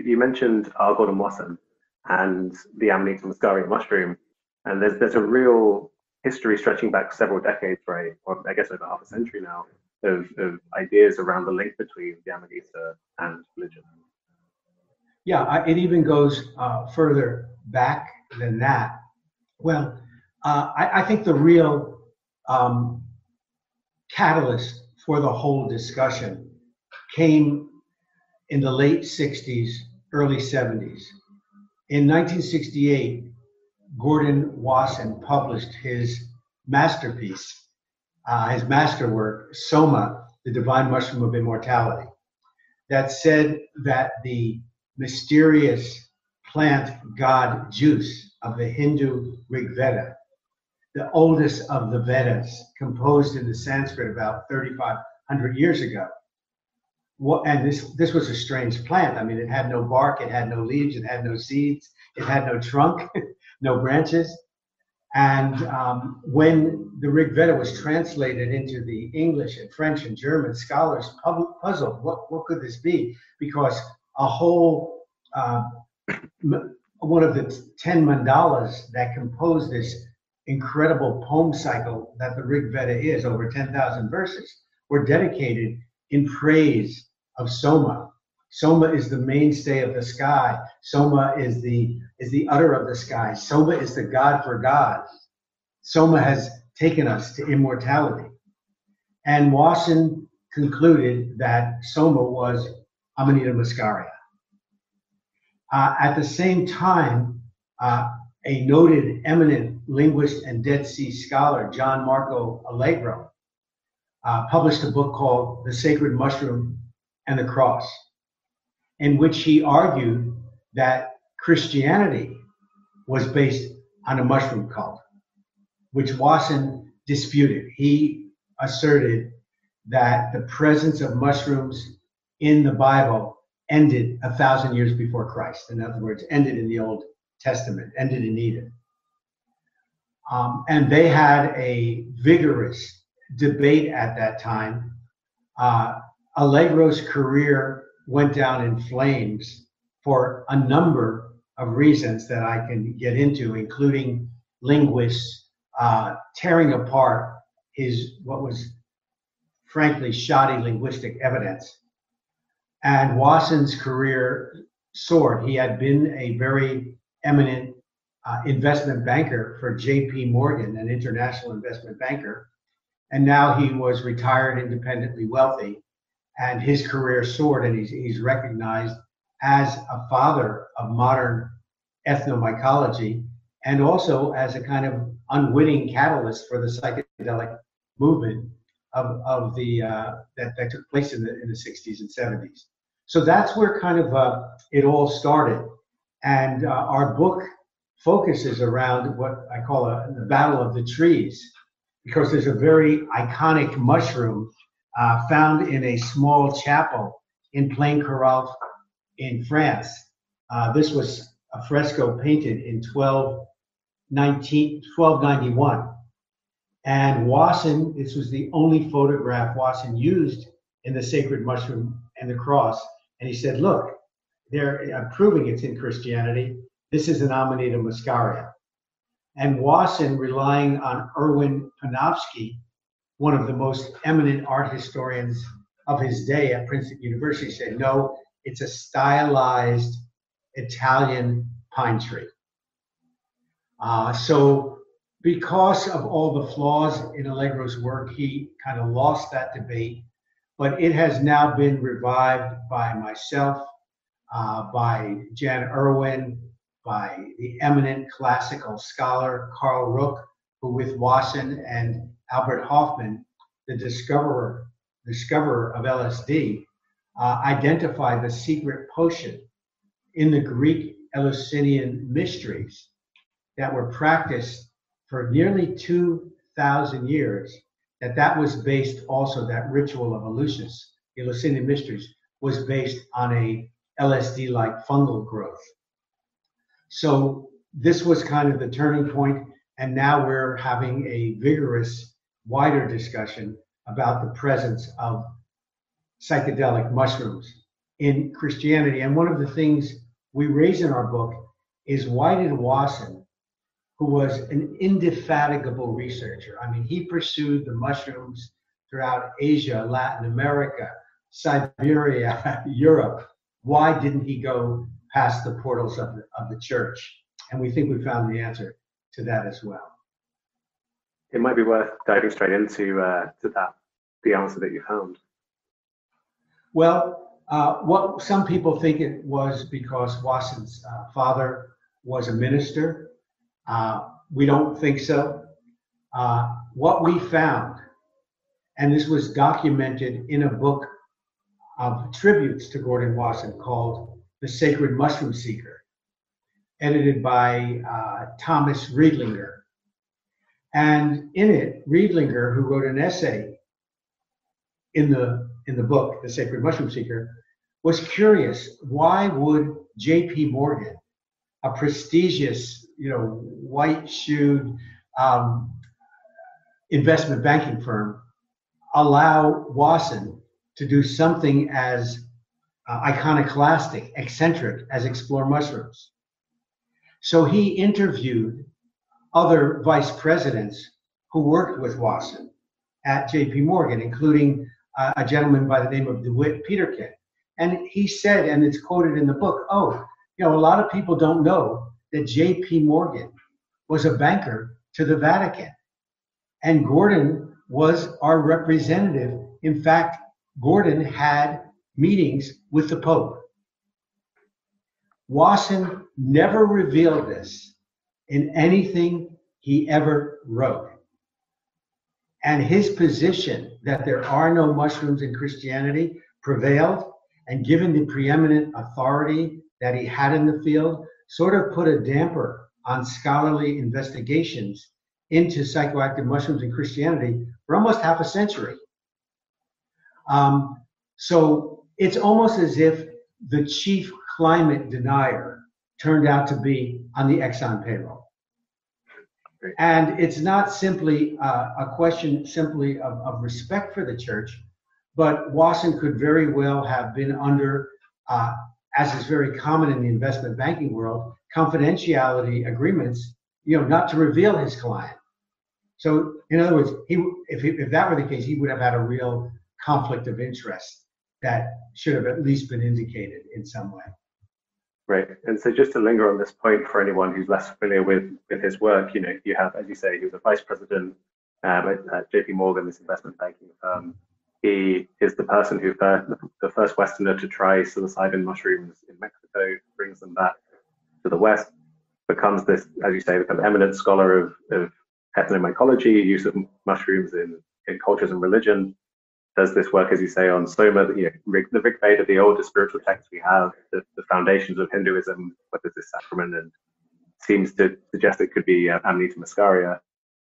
You mentioned argon and wasm and the Amanita muscaria mushroom, and there's a real history stretching back several decades, right? Or I guess over half a century now, of ideas around the link between the Amanita and religion. Yeah, it even goes further back than that. Well, I think the real catalyst for the whole discussion came in the late 60s, early 70s. In 1968, Gordon Wasson published his masterpiece, his masterwork, Soma, the Divine Mushroom of Immortality, that said that the mysterious plant god juice of the Hindu Rig Veda, the oldest of the Vedas, composed in the Sanskrit about 3,500 years ago. And this was a strange plant. I mean, it had no bark, it had no leaves, it had no seeds, it had no trunk, no branches. And when the Rig Veda was translated into the English and French and German, scholars puzzled, what could this be? Because a whole, one of the 10 mandalas that compose this incredible poem cycle that the Rig Veda is, over 10,000 verses, were dedicated in praise of Soma. Soma is the mainstay of the sky. Soma is the udder of the sky. Soma is the god for gods. Soma has taken us to immortality. And Wasson concluded that Soma was Amanita muscaria. At the same time, a noted eminent linguist and Dead Sea scholar, John Marco Allegro, published a book called The Sacred Mushroom and the Cross, in which he argued that Christianity was based on a mushroom cult, which Wasson disputed. He asserted that the presence of mushrooms in the Bible ended 1,000 years before Christ. In other words, ended in the Old Testament, ended in Eden. And they had a vigorous debate at that time. Allegro's career went down in flames for a number of reasons that I can get into, including linguists tearing apart what was frankly shoddy linguistic evidence. And Wasson's career soared. He had been a very eminent investment banker for J.P. Morgan, an international investment banker. And now he was retired, independently wealthy, and his career soared, and he's recognized as a father of modern ethnomycology, and also as a kind of unwitting catalyst for the psychedelic movement that took place in the 60s and 70s. So that's where kind of it all started. And our book focuses around what I call the battle of the trees, because there's a very iconic mushroom found in a small chapel in Plain Coral in France. This was a fresco painted in 1291. And Wasson, this was the only photograph Wasson used in the Sacred Mushroom and the Cross. And he said, look, they're proving it's in Christianity. This is an Amanita muscaria. And Wasson, relying on Erwin Panofsky, one of the most eminent art historians of his day at Princeton University, said, no, it's a stylized Italian pine tree. So because of all the flaws in Allegro's work, he kind of lost that debate, but it has now been revived by myself, by Jan Irwin, by the eminent classical scholar Carl Rook, who with Wasson and Albert Hoffman, the discoverer of LSD, identified the secret potion in the Greek Eleusinian mysteries that were practiced for nearly 2,000 years, that was based also, that ritual of Eleusis, the Eleusinian mysteries, was based on a LSD-like fungal growth. So this was kind of the turning point, and now we're having a vigorous, wider discussion about the presence of psychedelic mushrooms in Christianity. And one of the things we raise in our book is, why did Wasson, who was an indefatigable researcher, I mean, he pursued the mushrooms throughout Asia, Latin America, Siberia, Europe, why didn't he go past the portals of the church? And we think we found the answer to that as well. It might be worth diving straight into to that, the answer that you found. Well, what some people think it was because Wasson's father was a minister. We don't think so. What we found, and this was documented in a book of tributes to Gordon Wasson called The Sacred Mushroom Seeker, edited by Thomas Riedlinger. And in it, Riedlinger, who wrote an essay in the book, The Sacred Mushroom Seeker, was curious, why would J.P. Morgan, a prestigious, white-shoed investment banking firm, allow Wasson to do something as iconoclastic, eccentric as explore mushrooms? So he interviewed other vice presidents who worked with Wasson at J.P. Morgan, including a gentleman by the name of DeWitt Peterkin. And he said, and it's quoted in the book, a lot of people don't know that J.P. Morgan was a banker to the Vatican. And Gordon was our representative. In fact, Gordon had meetings with the Pope. Wasson never revealed this in anything he ever wrote. And his position that there are no mushrooms in Christianity prevailed, and given the preeminent authority that he had in the field, sort of put a damper on scholarly investigations into psychoactive mushrooms in Christianity for almost half a century. So it's almost as if the chief climate denier turned out to be on the Exxon payroll. And it's not simply a question simply of respect for the church, but Wasson could very well have been under, as is very common in the investment banking world, confidentiality agreements, not to reveal his client. So in other words, if that were the case, he would have had a real conflict of interest that should have at least been indicated in some way. Right. And so just to linger on this point for anyone who's less familiar with his work, you have, as you say, he was a vice president at JP Morgan, this investment banking firm. He is the person who, the first Westerner to try psilocybin mushrooms in Mexico, brings them back to the West, becomes this, as you say, the kind of eminent scholar of ethnomycology, use of mushrooms in cultures and religion, does this work, as you say, on Soma, the Rig Veda, the oldest spiritual text we have, the foundations of Hinduism, what is this sacrament, and seems to suggest it could be Amanita muscaria.